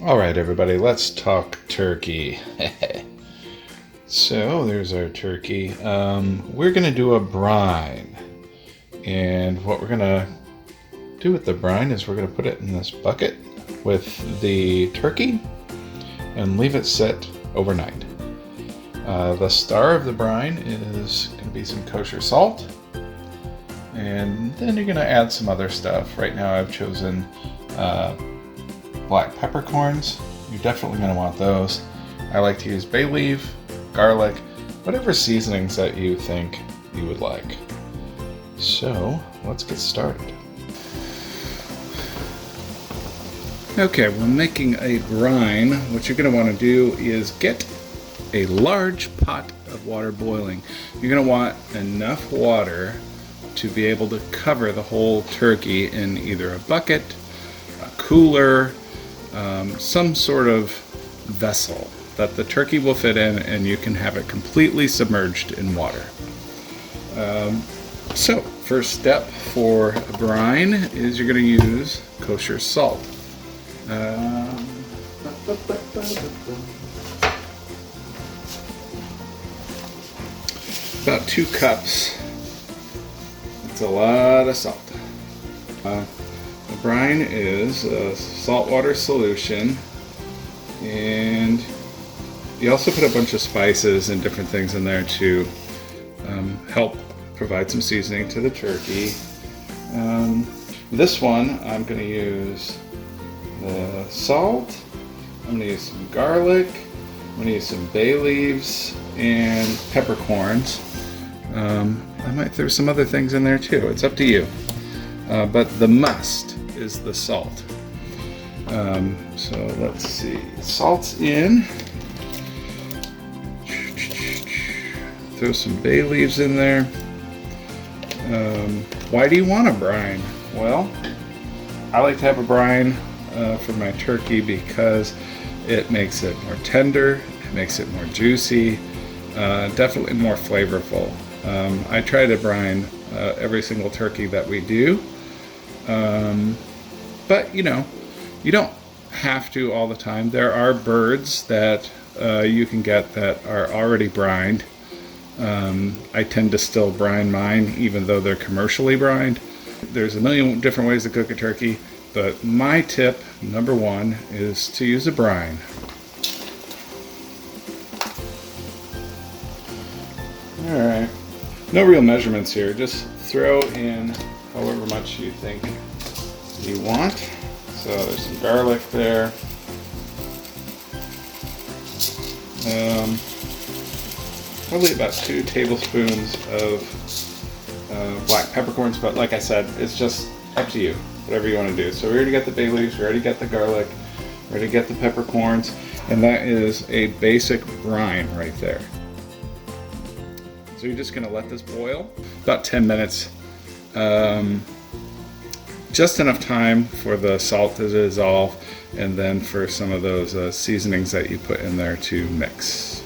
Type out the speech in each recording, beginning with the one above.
All right, everybody, let's talk turkey. So there's our turkey. We're gonna do a brine, and what we're gonna do with the brine is we're gonna put it in this bucket with the turkey and leave it set overnight. The star of the brine is gonna be some kosher salt, and then you're gonna add some other stuff. Right now I've chosen black peppercorns. You're definitely going to want those. I like to use bay leaf, garlic, whatever seasonings that you think you would like. So let's get started. Okay, when making a brine, what you're going to want to do is get a large pot of water boiling. You're going to want enough water to be able to cover the whole turkey in either a bucket, a cooler, some sort of vessel that the turkey will fit in, and you can have it completely submerged in water. So first step for a brine is you're going to use kosher salt. About 2 cups. It's a lot of salt. The brine is a saltwater solution, and you also put a bunch of spices and different things in there to help provide some seasoning to the turkey. This one I'm going to use the salt, I'm going to use some garlic, I'm going to use some bay leaves and peppercorns. I might throw some other things in there too, it's up to you. But the must is the salt. So let's see, salt's in. Throw some bay leaves in there. Why do you want a brine? Well, I like to have a brine for my turkey because it makes it more tender, it makes it more juicy, definitely more flavorful. I try to brine every single turkey that we do. But you know, you don't have to all the time. There are birds that you can get that are already brined. I tend to still brine mine even though they're commercially brined. There's a million different ways to cook a turkey, but my tip number 1 is to use a brine. Alright, no real measurements here, just throw in however much you think you want. So there's some garlic there. Probably about 2 tablespoons of black peppercorns, but like I said, it's just up to you, whatever you want to do. So we already got the bay leaves, we already got the garlic, we already got the peppercorns, and that is a basic brine right there. So you're just going to let this boil about 10 minutes. Just enough time for the salt to dissolve, and then for some of those seasonings that you put in there to mix.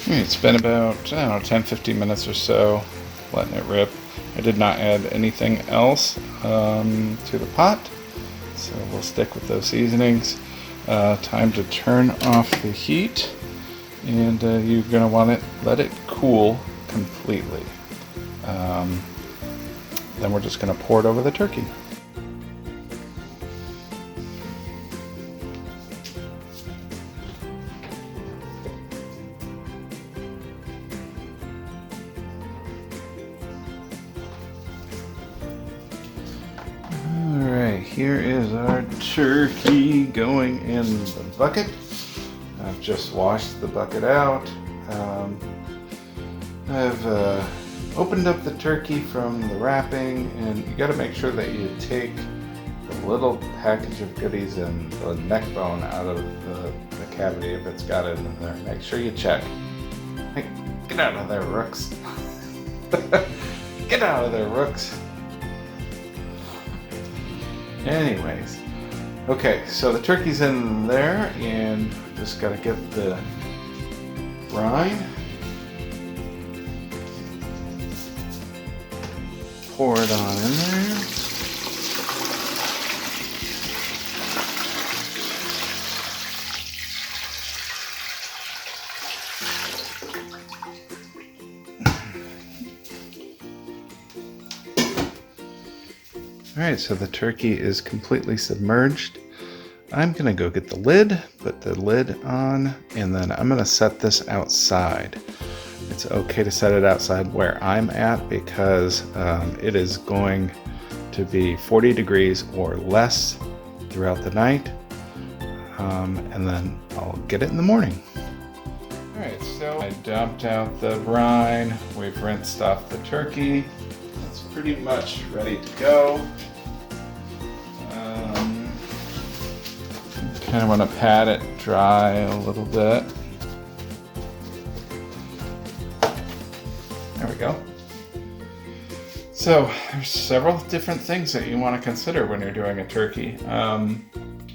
It's been about, I don't know, 10-15 minutes or so, letting it rip. I did not add anything else to the pot, so we'll stick with those seasonings. Time to turn off the heat, and you're going to want to let it cool completely. Then we're just going to pour it over the turkey. Alright, here is our turkey going in the bucket. I've just washed the bucket out. I've opened up the turkey from the wrapping, and you got to make sure that you take the little package of goodies and the neck bone out of the cavity if it's got it in there. Make sure you check. Hey, get out of there, rooks. Get out of there, rooks. Anyways, okay, so the turkey's in there, and just got to get the brine. Pour it on in there. All right, so the turkey is completely submerged. I'm gonna go get the lid, put the lid on, and then I'm gonna set this outside. It's okay to set it outside where I'm at because it is going to be 40 degrees or less throughout the night, and then I'll get it in the morning. All right, so I dumped out the brine. We've rinsed off the turkey. It's pretty much ready to go. Kind of want to pat it dry a little bit. There we go. So there's several different things that you want to consider when you're doing a turkey.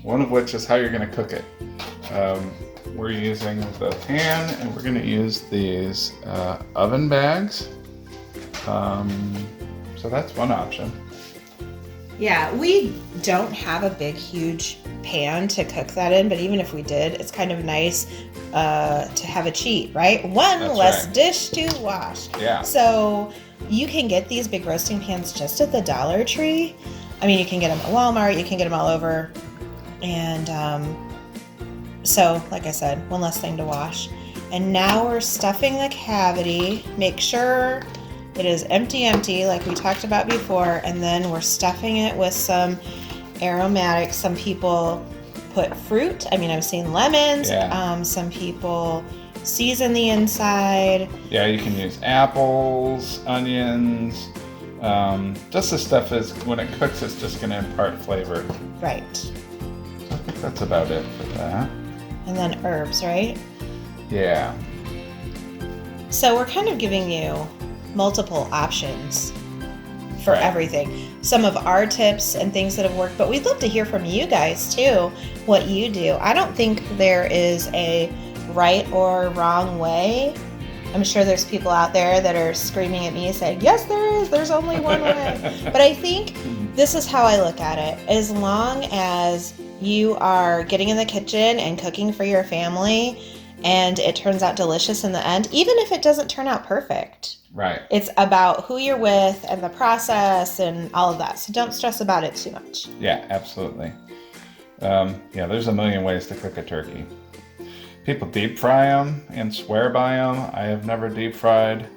One of which is how you're going to cook it. We're using the pan, and we're going to use these oven bags. So that's one option. Yeah, we don't have a big, huge pan to cook that in, but even if we did, it's kind of nice to have a cheat, right? That's less right. Dish to wash. Yeah. So you can get these big roasting pans just at the Dollar Tree. I mean, you can get them at Walmart, you can get them all over. And so, like I said, one less thing to wash. And now we're stuffing the cavity. Make sure it is empty, like we talked about before, and then we're stuffing it with some aromatics. Some people put fruit. I mean, I've seen lemons. Yeah. Some people season the inside. Yeah, you can use apples, onions. Just the stuff is, when it cooks, it's just going to impart flavor. Right. So I think that's about it for that. And then herbs, right? Yeah. So we're kind of giving you multiple options for everything. Some of our tips and things that have worked, but we'd love to hear from you guys too, what you do. I don't think there is a right or wrong way. I'm sure there's people out there that are screaming at me saying, yes, there is, there's only one way. But I think this is how I look at it. As long as you are getting in the kitchen and cooking for your family and it turns out delicious in the end, even if it doesn't turn out perfect. Right. It's about who you're with and the process and all of that. So don't stress about it too much. Yeah, absolutely. Yeah, there's a million ways to cook a turkey. People deep fry them and swear by them. I have never deep fried.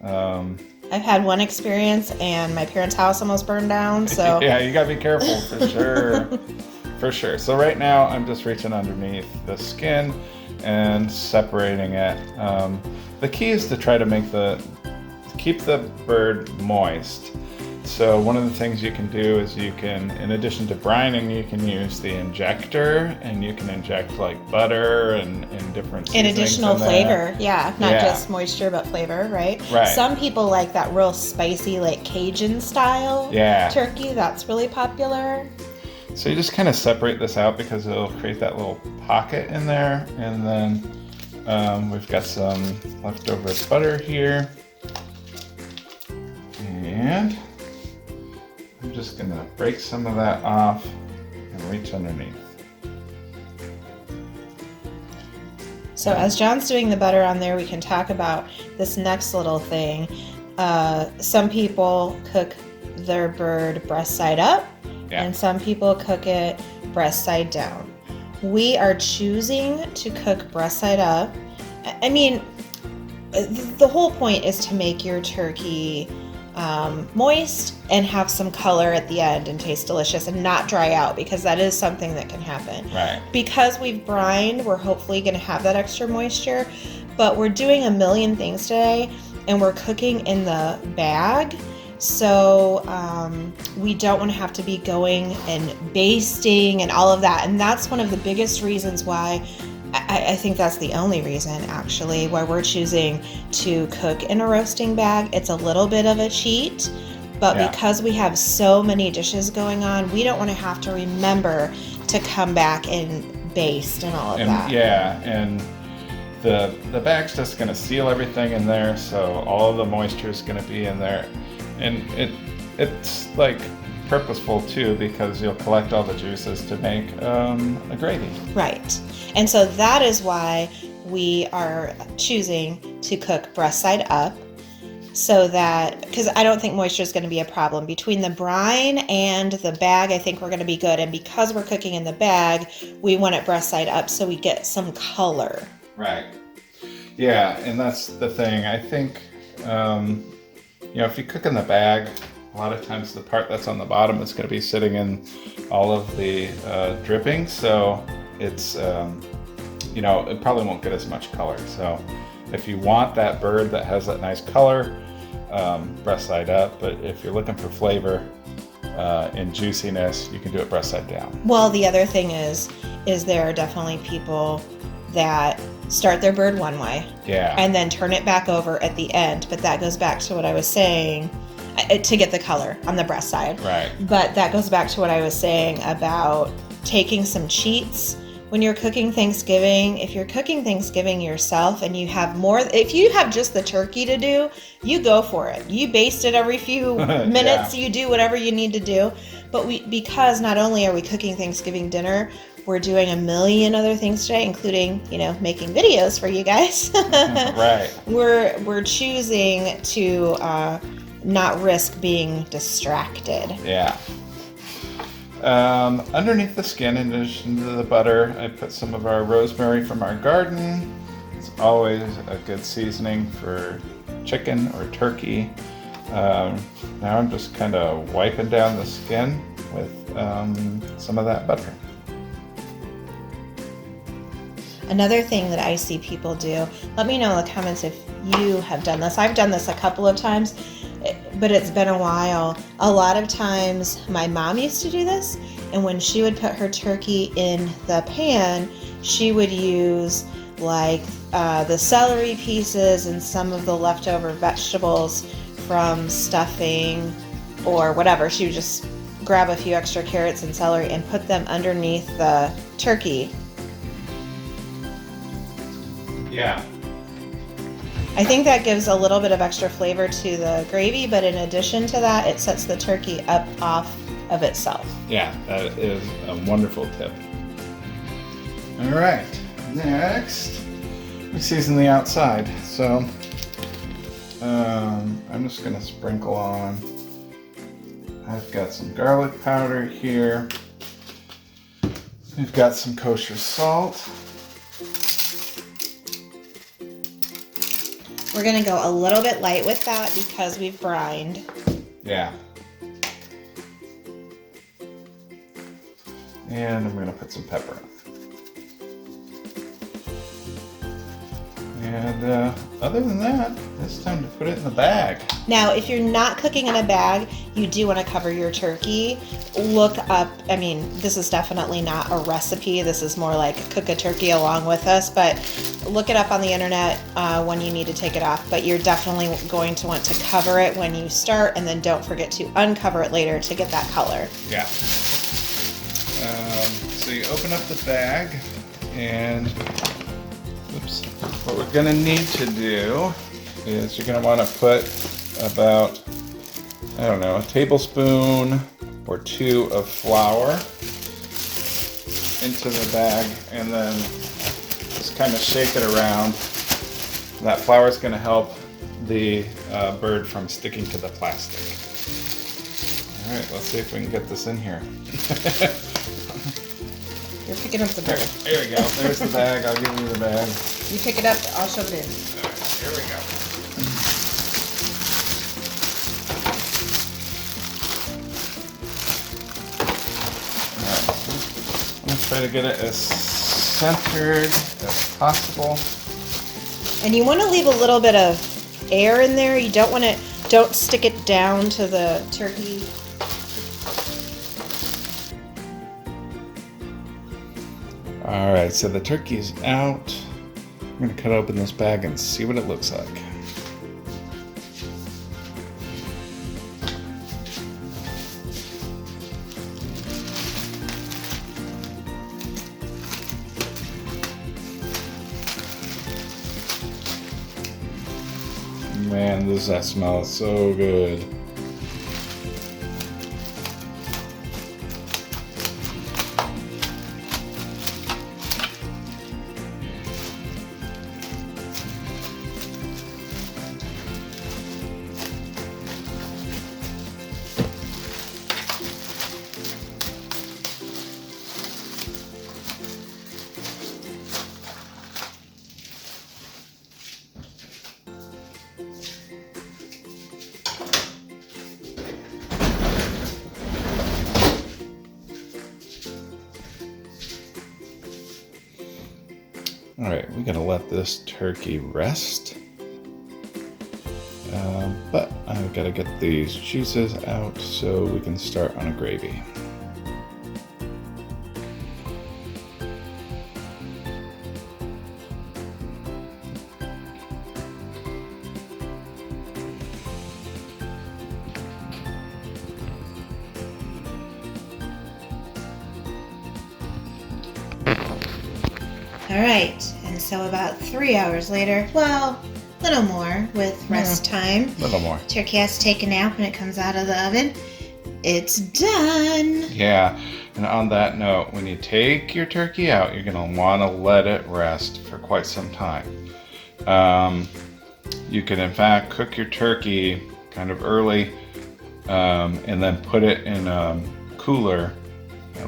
I've had one experience and my parents' house almost burned down. So yeah, you gotta be careful for sure. For sure. So right now I'm just reaching underneath the skin and separating it. The key is to try to keep the bird moist. So one of the things you can do is you can, in addition to brining, you can use the injector, and you can inject like butter and different seasonings. And additional flavor, not just moisture, but flavor, right? Right. Some people like that real spicy, like Cajun style turkey. That's really popular. So you just kind of separate this out because it'll create that little pocket in there. And then we've got some leftover butter here. And I'm just going to break some of that off and reach underneath. So as John's doing the butter on there, we can talk about this next little thing. Some people cook their bird breast side up, and some people cook it breast side down. We are choosing to cook breast side up. I mean, the whole point is to make your turkey moist and have some color at the end and taste delicious and not dry out, because that is something that can happen. Right. Because we've brined, we're hopefully going to have that extra moisture, but we're doing a million things today and we're cooking in the bag. So we don't want to have to be going and basting and all of that. And that's one of the biggest reasons why, I think that's the only reason actually, why we're choosing to cook in a roasting bag. It's a little bit of a cheat, but because we have so many dishes going on, we don't want to have to remember to come back and baste and all of that. Yeah, and the bag's just going to seal everything in there, so all of the moisture is going to be in there. And it's like purposeful too, because you'll collect all the juices to make a gravy. Right. And so that is why we are choosing to cook breast side up. so that, because I don't think moisture is going to be a problem. Between the brine and the bag, I think we're going to be good. And because we're cooking in the bag, we want it breast side up so we get some color. Right. Yeah, and that's the thing. I think, if you cook in the bag, a lot of times the part that's on the bottom is going to be sitting in all of the dripping. So it's, it probably won't get as much color. So if you want that bird that has that nice color, breast side up. But if you're looking for flavor and juiciness, you can do it breast side down. Well, the other thing is there are definitely people that start their bird one way, and then turn it back over at the end. But that goes back to what I was saying, to get the color on the breast side. Right. But that goes back to what I was saying about taking some cheats when you're cooking Thanksgiving. If you're cooking Thanksgiving yourself and you have more, if you have just the turkey to do, you go for it. You baste it every few minutes. You do whatever you need to do. But because not only are we cooking Thanksgiving dinner, we're doing a million other things today, including, making videos for you guys. Right. We're choosing to not risk being distracted. Yeah. Underneath the skin, in addition to the butter, I put some of our rosemary from our garden. It's always a good seasoning for chicken or turkey. Now I'm just kind of wiping down the skin with some of that butter. Another thing that I see people do, let me know in the comments if you have done this. I've done this a couple of times, but it's been a while. A lot of times my mom used to do this, and when she would put her turkey in the pan, she would use the celery pieces and some of the leftover vegetables from stuffing or whatever. She would just grab a few extra carrots and celery and put them underneath the turkey. Yeah. I think that gives a little bit of extra flavor to the gravy, but in addition to that, it sets the turkey up off of itself. Yeah, that is a wonderful tip. All right, next, we season the outside. So I'm just gonna sprinkle on. I've got some garlic powder here. We've got some kosher salt. We're going to go a little bit light with that because we've brined. Yeah. And I'm going to put some pepper on. And other than that, it's time to put it in the bag. Now, if you're not cooking in a bag, you do want to cover your turkey. Look up, this is definitely not a recipe. This is more like cook a turkey along with us, but look it up on the internet when you need to take it off. But you're definitely going to want to cover it when you start, and then don't forget to uncover it later to get that color. Yeah. So you open up the bag, and what we're going to need to do is you're going to want to put about, a tablespoon or two of flour into the bag, and then just kind of shake it around. That flour is going to help the bird from sticking to the plastic. All right, let's see if we can get this in here. You're picking up the bird. There we go. There's the bag. I'll give you the bag. You pick it up, I'll shove it in. All right, here we go. All right. I'm going to try to get it as centered as possible. And you want to leave a little bit of air in there. You don't stick it down to the turkey. All right, so the turkey's out. I'm gonna cut open this bag and see what it looks like. Man, that smells so good. All right, we gotta let this turkey rest. But I've got to get these juices out so we can start on a gravy. All right, and so about 3 hours later, well, a little more with rest time. A little more. Turkey has to take a nap when it comes out of the oven. It's done. Yeah, and on that note, when you take your turkey out, you're going to want to let it rest for quite some time. You can, in fact, cook your turkey kind of early and then put it in a cooler,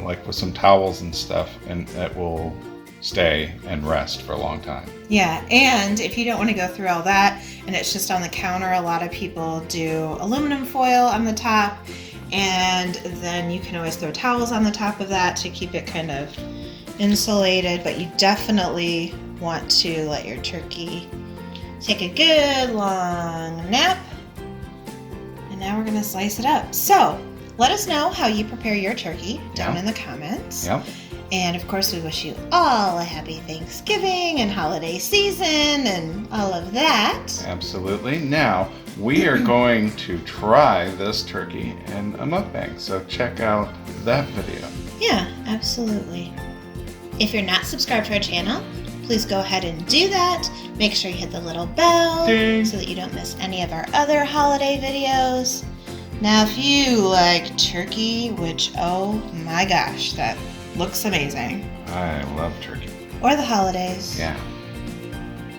like with some towels and stuff, and it will stay and rest for a long time. Yeah, and if you don't want to go through all that and it's just on the counter, a lot of people do aluminum foil on the top, and then you can always throw towels on the top of that to keep it kind of insulated, but you definitely want to let your turkey take a good long nap. And now we're going to slice it up. So let us know how you prepare your turkey down in the comments. Yep. And of course, we wish you all a happy Thanksgiving and holiday season and all of that. Absolutely. Now, we are going to try this turkey in a mukbang, so check out that video. Yeah, absolutely. If you're not subscribed to our channel, please go ahead and do that. Make sure you hit the little bell Ding. so that you don't miss any of our other holiday videos. Now, if you like turkey, which, oh my gosh, that looks amazing. I love turkey. Or the holidays. Yeah.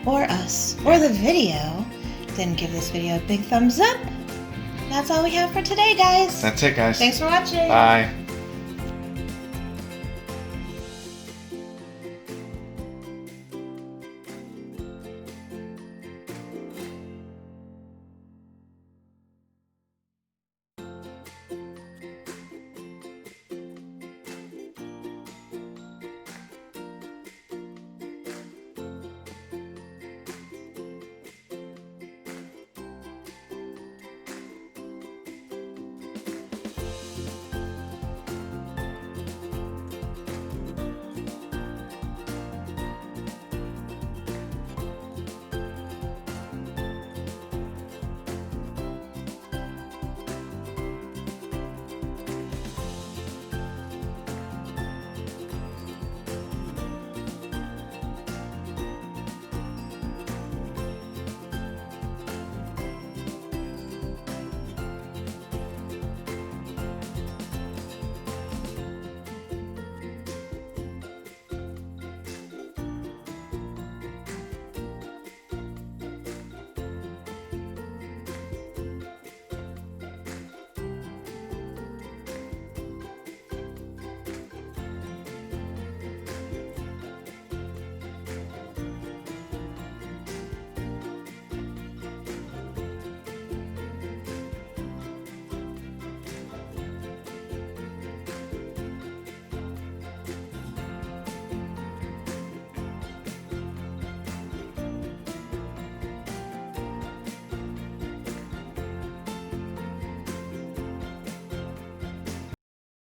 Or us. Or the video. Then give this video a big thumbs up. That's all we have for today, guys. That's it, guys. Thanks for watching. Bye.